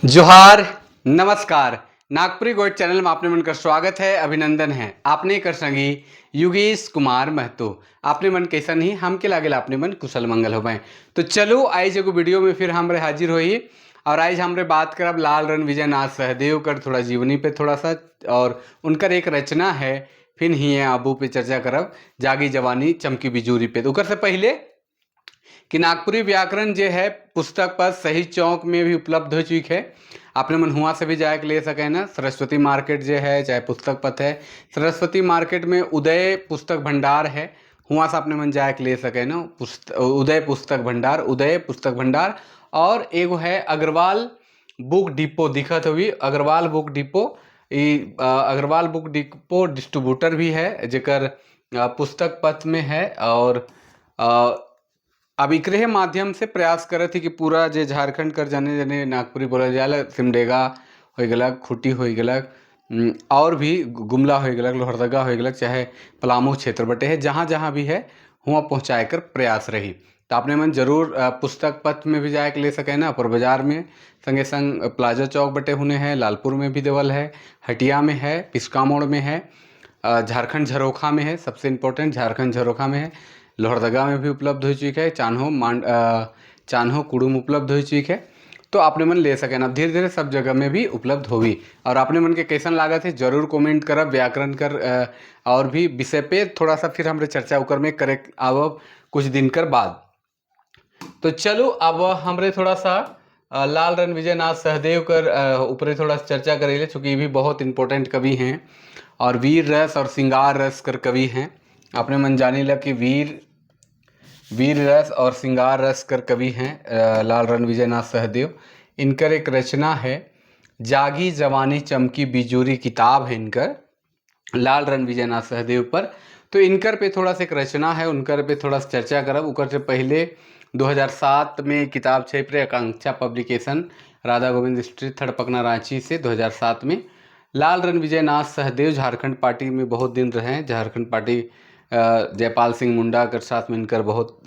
जोहार नमस्कार। नागपुरी गोड चैनल में आपने मन का स्वागत है, अभिनंदन है। आपने कर संगी योगेश कुमार महतो। आपने मन कैसा नहीं हम के लागेला आपने मन कुशल मंगल हो पाए। तो चलो आज एगो वीडियो में फिर हमरे हाजिर होई और आज हमरे बात करब लाल रण विजय नाथ सहदेव कर थोड़ा जीवनी पे थोड़ा सा और उनकर एक रचना है फिर ही आबू पे चर्चा करब जागी जवानी चमकी बिजूरी पे। तो उकर से पहले कि नागपुरी व्याकरण जो है पुस्तक पर सही चौक में भी उपलब्ध हो चुकी है। आपने मन हुआ से भी जाके ले सके ना। सरस्वती मार्केट जो है चाहे पुस्तक पथ है, सरस्वती मार्केट में उदय पुस्तक भंडार है, हुआ से अपने मन जाके ले सके ना। उदय पुस्तक भंडार और एगो है अग्रवाल बुक डिपो दिखत हुई। Agarwal book depot Agarwal book depot distributor भी है जेकर पुस्तक पथ में है। और अब इकरे माध्यम से प्रयास करत थी कि पूरा जे झारखंड कर जाने जाने नागपुरी बोला जाला, सिमडेगा हो गलक, खूंटी हो गलक, और भी गुमला हो गलक, लोहरदगा हो गलक, चाहे पलामू क्षेत्र बटे है, जहाँ जहाँ भी है वहाँ पहुँचाए कर प्रयास रही। तो आपने मन जरूर पुस्तक पथ में भी जाए के ले सके ना। पर बाजार में संगे संग प्लाजा चौक बटे हुने हैं, लालपुर में भी देवल है, हटिया में है, पिस्का मोड़ में है, झारखंड झरोखा में है, सबसे इम्पोर्टेंट झारखंड झरोखा में है, लोहरदगा में भी उपलब्ध हो चुकी है, चान्हो कुड़ुम उपलब्ध हो चुकी है। तो आपने मन ले सके ना, धीरे धीरे सब जगह में भी उपलब्ध होगी। और आपने मन के कैसन लागत है जरूर कमेंट करब। व्याकरण कर और भी विषय पे थोड़ा सा फिर हमरे चर्चा उकर में करे अब कुछ दिन कर बाद। तो चलो अब हमरे थोड़ा सा लाल रण विजय नाथ सहदेव कर ऊपर थोड़ा चर्चा करेंगे, चूँकि ये भी बहुत इंपॉर्टेंट कवि हैं और वीर रस और श्रृंगार रस कर कवि हैं। आपने मन जानी ला कि वीर रस और श्रृंगार रस कर कवि हैं लाल रण विजय नाथ सहदेव। इनकर एक रचना है जागी जवानी चमकी बिजूरी, किताब है इनकर लाल रण विजय नाथ सहदेव पर। तो इनकर पे थोड़ा सा एक रचना है, उनकर पे थोड़ा सा चर्चा करब। उकर से पहले 2007 में किताब छप रहे आकांक्षा पब्लिकेशन, राधा गोविंद स्ट्रीट, थड़पकना, रांची से 2007 में। लाल रण विजय नाथ सहदेव झारखंड पार्टी में बहुत दिन रहे हैं। झारखंड पार्टी जयपाल सिंह मुंडा के साथ में इनकर बहुत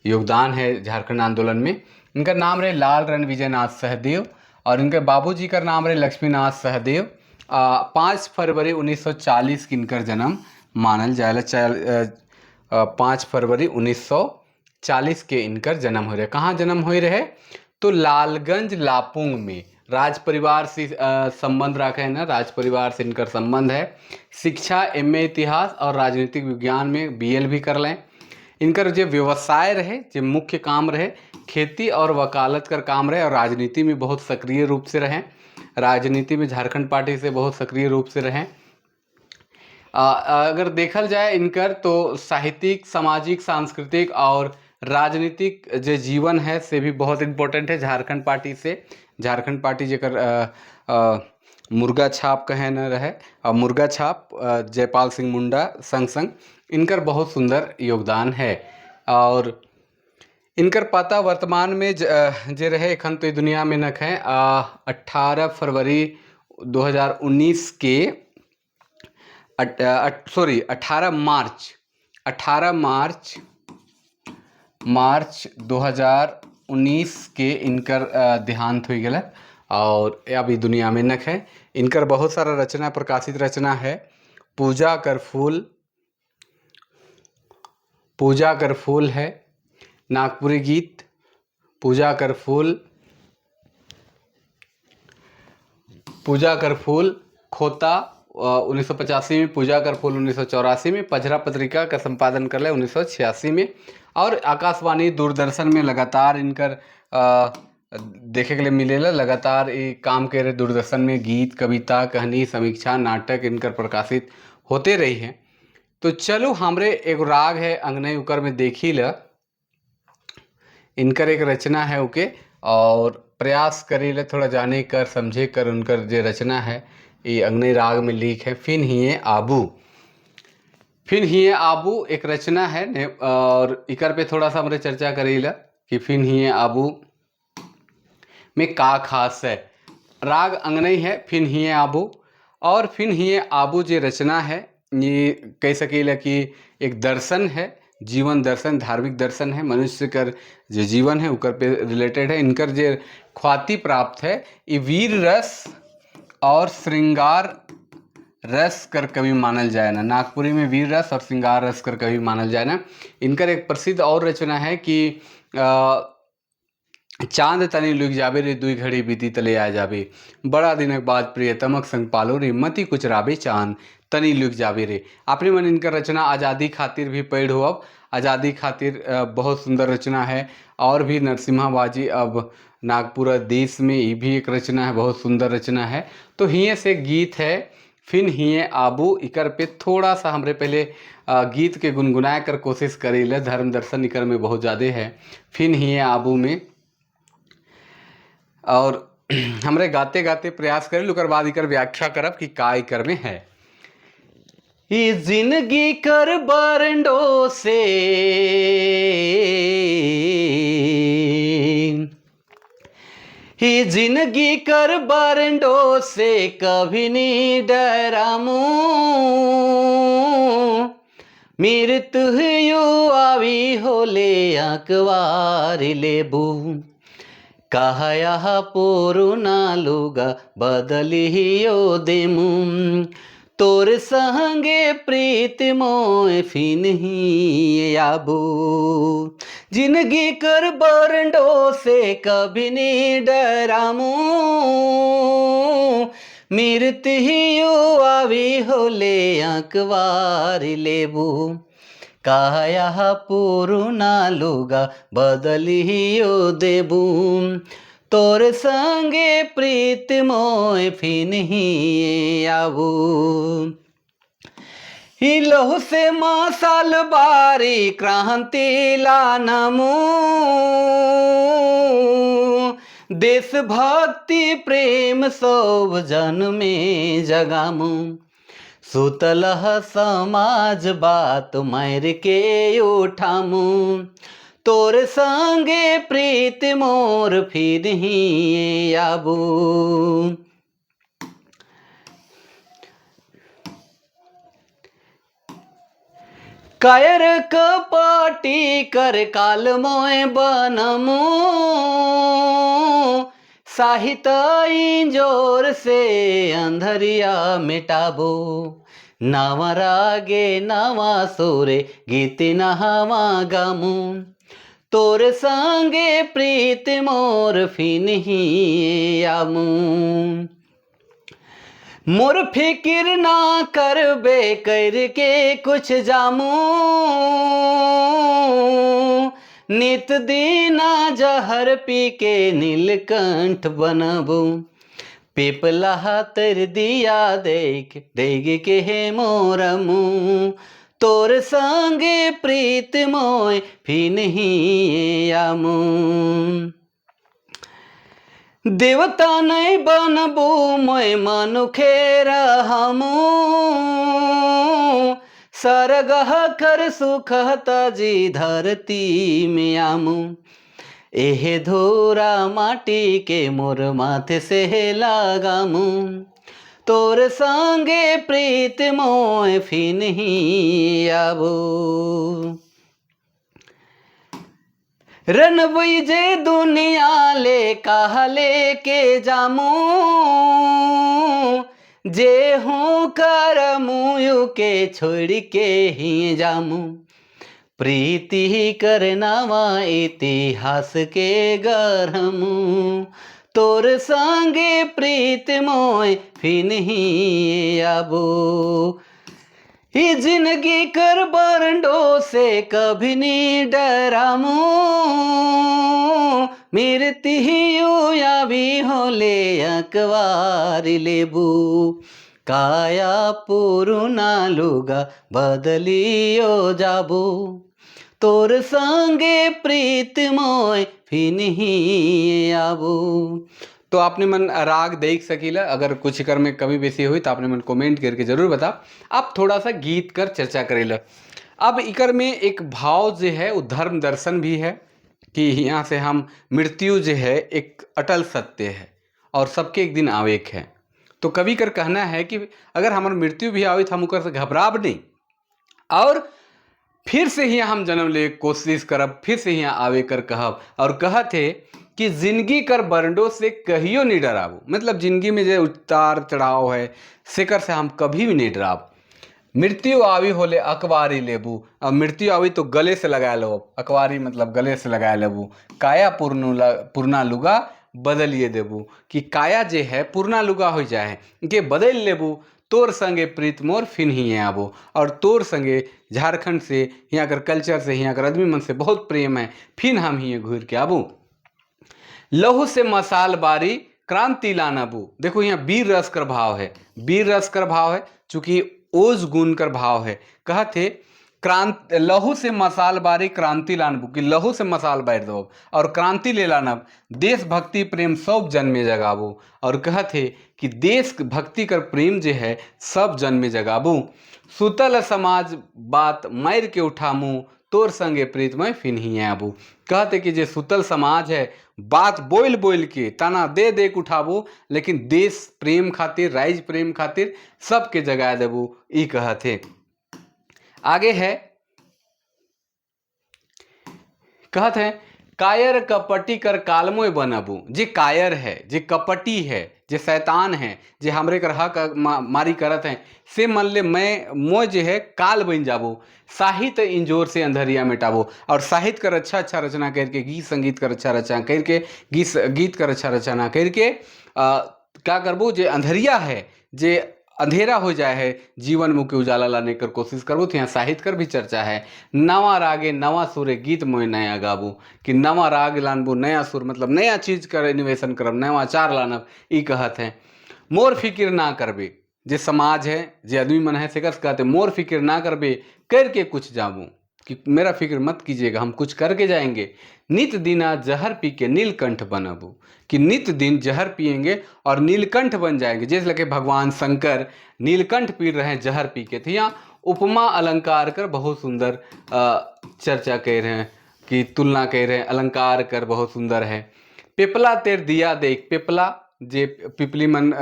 योगदान है झारखंड आंदोलन में। इनका नाम रहे लाल रण विजय नाथ सहदेव और इनके बाबूजी का नाम रहे लक्ष्मीनाथ सहदेव। 5 फरवरी 1940 की इनकर जन्म मानल जाए। 5 फरवरी 1940 के इनकर जन्म हो रहे। कहाँ जन्म हो रहे? तो लालगंज लापुंग में। राज परिवार से संबंध रखे है ना, राज परिवार से इनकर संबंध है। शिक्षा एमए इतिहास और राजनीतिक विज्ञान में बीएल भी कर लें। इनकर जो व्यवसाय रहे, जो मुख्य काम रहे, खेती और वकालत कर काम रहे और राजनीति में बहुत सक्रिय रूप से रहें। राजनीति में झारखंड पार्टी से बहुत सक्रिय रूप से रहें। अगर देखल जाए इनकर तो साहित्यिक, सामाजिक, सांस्कृतिक और राजनीतिक जो जीवन है से भी बहुत इम्पोर्टेंट है झारखंड पार्टी से। झारखंड पार्टी जेकर मुर्गा छाप कहे न रहे और मुर्गा छाप जयपाल सिंह मुंडा संग संग इनकर बहुत सुंदर योगदान है। और इनकर पता वर्तमान में जे रहे एखन तो दुनिया में नख है 18 फरवरी 2019 के 18 मार्च 2019 के इनकर देहांत हो गया और अभी दुनिया में नख है। इनकर बहुत सारा रचना प्रकाशित रचना है। पूजा कर फूल है, नागपुरी गीत, पूजा कर फूल, खोता 1985 में, पूजा कर फूल 1984 में, पझरा पत्रिका का संपादन कर ले 1986 में। और आकाशवाणी दूरदर्शन में लगातार इनकर देखे के लिए मिलेला। लगातार ये काम कर रहे दूरदर्शन में, गीत, कविता, कहानी, समीक्षा, नाटक इनकर प्रकाशित होते रही हैं। तो चलो हमरे एक राग है अंगनई उकर में देखी ल इनकर एक रचना है ओके, और प्रयास करी ले थोड़ा जाने कर समझे कर उनकर जो रचना है ये अंगनई राग में लिख है। फिन हिए आबू एक रचना है और इकर पे थोड़ा सा हमरे चर्चा करी ला कि फिन हिए आबू में का खास है। राग अंगनई है फिन हिए आबू। और फिन हिए आबू जो रचना है ये कह सकेला कि एक दर्शन है जीवन दर्शन, धार्मिक दर्शन है, मनुष्य कर जो जीवन है उकर पे रिलेटेड है। इनकर जो ख्याति प्राप्त है ये वीर रस और श्रृंगार रस कर कवि मानल जाए ना। नागपुरी में वीर रस और श्रृंगार रस कर कवि मानल जाए ना। इनकर एक प्रसिद्ध और रचना है कि चांद तनी लुक जाबे रे दुई घड़ी बीती तले आ जाबे, बड़ा दिनक बाद प्रियतमक संग पालो रे मती कुछ राबे चांद तनी लुक जाबे रे। आपने मन इनकर रचना आज़ादी खातिर भी पढ़ हो। अब आज़ादी खातिर बहुत सुंदर रचना है। और भी नरसिम्हा बाजी अब नागपुर देश में ये भी एक रचना है, बहुत सुंदर रचना है। तो हिये से गीत है फिन हिये आबू, इकर पे थोड़ा सा हमरे पहले गीत के गुनगुनाए कर कोशिश करेले। धर्म दर्शन इकर में बहुत ज़्यादा है फिन हिये आबू में। और हमरे गाते गाते प्रयास करें ओकर बाद इकर व्याख्या करब कि का इकर में है। ई जिंदगी कर बरंडो से ही जिंदगी कर बरंडो से कभी नहीं डरामू, मृत्यु आवी होले अकवार लेबू, कहा पुरुना लुगा बदलियो देमु, तोर संगे प्रीत मोय फिन ही आबू, जिंदगी कर बरंडो से कभी नहीं डरामू, मृत्यु आवी होले अकवार लेबू, काया पुरुना लुगा बदलियो देबू, तोर संगे प्रीत मोय फिन ही आबू, हिलो से मसाल बारी क्रांति लानमू, देशभक्ति प्रेम सब जन में जगामू, सुतलह समाज बात मार के उठामू, तोर संगे प्रीत मोर फिर ही आबू, कायर कपाटी कर काल मोय बनमू, साहित्य जोर से अंधरिया मिटाबो, नवा रागे नवा सोरे गीत नवा गामू, तोर संगे प्रीत मोर फिन ही आमू, मोर फिकिर ना करबे करके कुछ जामू, नित दीना जहर पी के नीलकंठ बनबू, पिपला तर दिया देख देग के हे मोरमू, तोर संगे प्रीत मोय फिन ही आमू, देवता नहीं बनबू मोय मनुखे रहमू, सरगह कर सुखत जी धरती में आमू, एहे धोरा माटी के मोर माथे से लगामू, तोर संगे प्रीत मोय फिन ही आबू, रनबई जे दुनिया ले कहा लेके जामू, जे हूँ कर मुयू के छोड़ के ही जामू, प्रीति करनावा इतिहास के गरमू, तोर संगे प्रीत मोय फिन ही आबू, ही जिंदगी कर बरंडो से कभी नहीं डरामू, मृत्यु आवी होले अकवार लेबू, काया पुरुना लुगा बदलियो जाबू, तोर संगे प्रीत मोय फिन ही आबू। तो आपने मन राग देख सकीला, अगर कुछ कर में कमी बेसी हुई तो आपने मन कमेंट करके जरूर बता। अब थोड़ा सा गीत कर चर्चा करेला। अब इकर में एक भाव जो है वो धर्म दर्शन भी है कि यहाँ से हम मृत्यु जो है एक अटल सत्य है और सबके एक दिन आवेक है। तो कवि कर कहना है कि अगर हमार मृत्यु भी आवे तो हम उकर से घबराब नहीं और फिर से यहाँ हम जन्म ले कोशिश करब, फिर से यहाँ आवे कर कहब। और कहत है कि जिंदगी कर बरडो से कहियो नहीं डराबो, मतलब जिंदगी में जो उतार चढ़ाव है सेकर से हम कभी भी नहीं डराब। मृत्यु आवी होले अकबारी लेबू, अब मृत्यु आवी तो गले से लगा लो, अकबारी मतलब गले से लगा लेबू। काया पुरना लुगा बदलिए देबू, कि काया जे है पुरना लुगा हो जाए के बदल लेबू। तोर संगे प्रीत मोर फिन ही आबो, और तोर संगे झारखंड से यहाँ कर कल्चर से यहाँ कर आदमी मन से बहुत प्रेम है, फिन हम ही घूर के आबू। लहू से मसाल बारी क्रांति लानबू, देखो यहाँ वीर रस कर भाव है, वीर रस कर भाव है, चूंकि ओज गुण कर भाव है। कहते क्रांत लहू से मसाल बारी क्रांति लानबू, कि लहू से मसाल बार दो और क्रांति ले लानब। देश भक्ति प्रेम सब जन में जगाबू, और कहते कि देश भक्ति कर प्रेम जे है सब जन में जगाबू। सुतल समाज बात मार के उठामू, तोर संगे प्रीत में फिन ही आबू। कहते कि जे सुतल समाज है बात बोल बोल के तना दे दे के उठाबू, लेकिन देश प्रेम खातिर राइज प्रेम खातिर सबके जगा देबू, ई कहते। आगे है कहत है कायर कपटी कर कालमोय बनबू, जे कायर है, जे कपटी है, जे शैतान है, जे हमरे कर हक मारी करत है, से मन ले मैं मोय जे है काल बन जाबो। साहित्य इंजोर से अंधरिया मिटाबो, और साहित्य कर अच्छा अच्छा रचना करके, गीत संगीत कर अच्छा रचना करके, गीत कर अच्छा रचना करके क्या करबो, जे अंधरिया है, जे अंधेरा हो जाए है जीवन मुख उजाला लाने कर कोशिश करबो। तो यहाँ साहित्य कर भी चर्चा है। नवा रागे नवा सुरे गीत मोय नया गाबू, कि नवा राग लानबू, नया सुर मतलब नया चीज कर इनोवेशन करब, नवा चार लानब, ई कहत है। मोर फिक्र ना करबे, जे समाज है, जे आदमी मन है, से कहते मोर फिक्र ना करबे करके कुछ जाबू, कि मेरा फिक्र मत कीजिएगा, हम कुछ करके जाएंगे। नित दिना जहर पी के नीलकंठ बनबू, कि नित दिन जहर पिएंगे और नीलकंठ बन जाएंगे। जैसे लगे भगवान शंकर नीलकंठ पी रहे हैं जहर पी के। तो यहाँ उपमा अलंकार कर बहुत सुंदर चर्चा कह रहे हैं, कि तुलना कह रहे हैं, अलंकार कर बहुत सुंदर है। पिपला तेर दिया देख, पिपला जे पिपली मन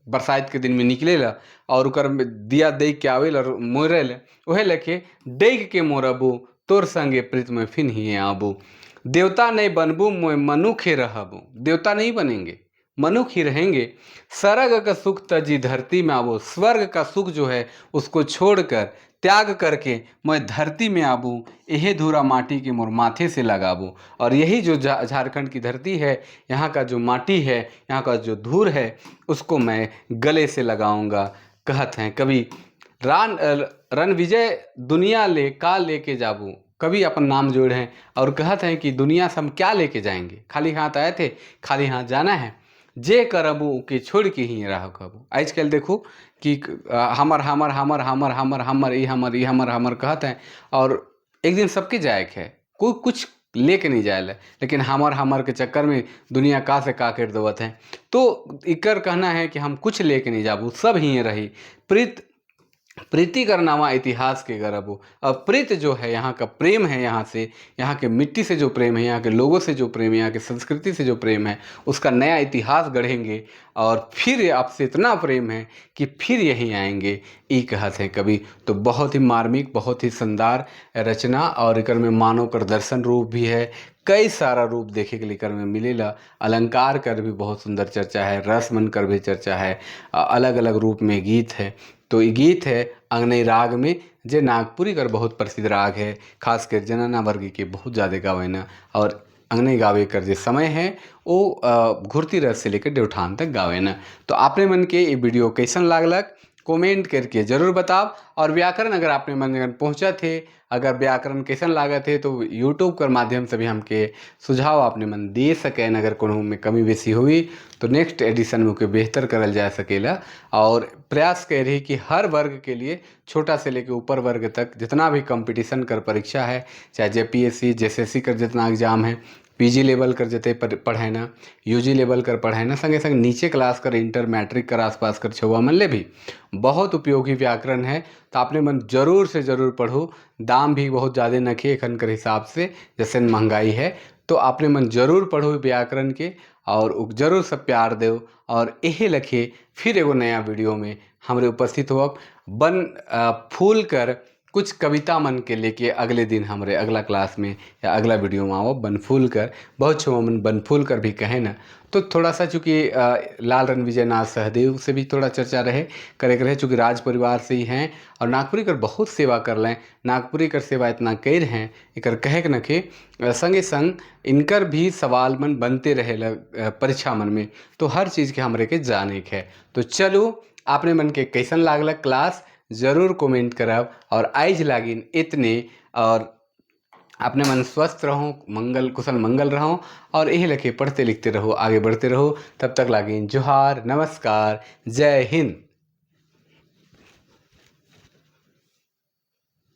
बरसात के दिन में निकलेला और उकर दिया देख के आवेल और मोरेल, वह लेके डेग के मोरबू, तोर संगे प्रीत में फिन ही आबू। देवता नहीं बनबू मोय मनुख ही रहबू, देवता नहीं बनेंगे, मनुख ही रहेंगे। स्वर्ग का सुख तजी धरती में आबू, स्वर्ग का सुख जो है उसको छोड़कर त्याग करके मैं धरती में आबू। यही धूरा माटी के मोर माथे से लगाबू, और यही जो झारखंड की धरती है, यहाँ का जो माटी है, यहाँ का जो धूर है, उसको मैं गले से लगाऊंगा। कहत हैं कभी रन विजय दुनिया ले का लेके जाबू, कभी अपन नाम जोड़े हैं और कहते हैं कि दुनिया से हम क्या लेके जाएंगे, खाली हाथ आए थे, खाली हाथ जाना है। जे करबू के छोड़ के ही रह कबू। आजकल देखो कि हमर हमर हमर हमर हमर हमर ई हमर ई हमर हमर कहते हैं, और एक दिन सबके जायक है, कोई कुछ लेके नहीं जाए, लेकिन हमर हमर के चक्कर में दुनिया का से का कर देवत है। तो इकर कहना है कि हम कुछ लेके नहीं जाबू, सब ही रही। प्रीति करनावा इतिहास के गरबो। अब प्रीत जो है यहाँ का प्रेम है, यहाँ से, यहाँ के मिट्टी से जो प्रेम है, यहाँ के लोगों से जो प्रेम है, यहाँ की संस्कृति से जो प्रेम है, उसका नया इतिहास गढ़ेंगे। और फिर आपसे इतना प्रेम है कि फिर यहीं आएंगे, ई कहत है कवि। तो बहुत ही मार्मिक, बहुत ही शानदार रचना, और एकर में मानव कर दर्शन रूप भी है, कई सारा रूप देखे के लिए कर में मिलेला। अलंकार कर भी बहुत सुंदर चर्चा है, रसमन कर भी चर्चा है, अलग अलग रूप में गीत है। तो ये गीत है अंगनई राग में, जे नागपुरी कर बहुत प्रसिद्ध राग है, खासकर जनाना वर्ग के बहुत ज़्यादा गावे न। और अंगनई गावे कर जो समय है वो घुरती रस से लेकर देवठान तक गावे न। तो आपने मन के ये वीडियो कैसन लागलक कमेंट करके जरूर बताओ। और व्याकरण अगर आपने मन पहुँचा थे, अगर व्याकरण कैसन लागत है, तो यूट्यूब के माध्यम से भी हमके सुझाव आपने मन दे सकें। अगर कोनो में कमी बेसी हुई तो नेक्स्ट एडिशन में बेहतर करल जा सकेला। और प्रयास कर रही कि हर वर्ग के लिए, छोटा से लेकर ऊपर वर्ग तक, जितना भी कंपटीशन कर परीक्षा है, चाहे JPSC JSSC कर जितना एग्जाम है, PG लेवल कर जते पढ़ाना, UG लेवल कर पढ़ाना, संगे संग नीचे क्लास कर इंटर मैट्रिक कर आसपास कर छुआ मन ले भी बहुत उपयोगी व्याकरण है। तो आपने मन जरूर से ज़रूर पढ़ो। दाम भी बहुत ज़्यादा नखे एखन कर हिसाब से, जैसे महंगाई है, तो आपने मन जरूर पढ़ो व्याकरण के, और जरूर सब प्यार दो। और यही लखे फिर एगो नया वीडियो में हमरे उपस्थित हो बन फूल कर कुछ कविता मन के लेके अगले दिन हमरे अगला क्लास में या अगला वीडियो में आओ बनफूल कर बहुत छो मन बनफूल कर भी कहे ना। तो थोड़ा सा चूँकि लाल रणविजय नाथ सहदेव से भी थोड़ा चर्चा रहे करे के रहे, चूँकि राज परिवार से ही हैं और नागपुरी कर बहुत सेवा कर लें। नागपुरी कर सेवा इतना कर हैं एकर कहे के नखे संगे संग इनकर भी सवाल मन बनते रहे परीक्षा मन में, तो हर चीज़ के हमरे के जाने के है। तो चलो आपने मन के कैसन लागल क्लास ज़रूर कमेंट करब और आइज लागिन इतने। और अपने मन स्वस्थ रहो, मंगल कुशल मंगल रहो और यही लखे पढ़ते लिखते रहो, आगे बढ़ते रहो। तब तक लागिन जोहार, नमस्कार, जय हिंद।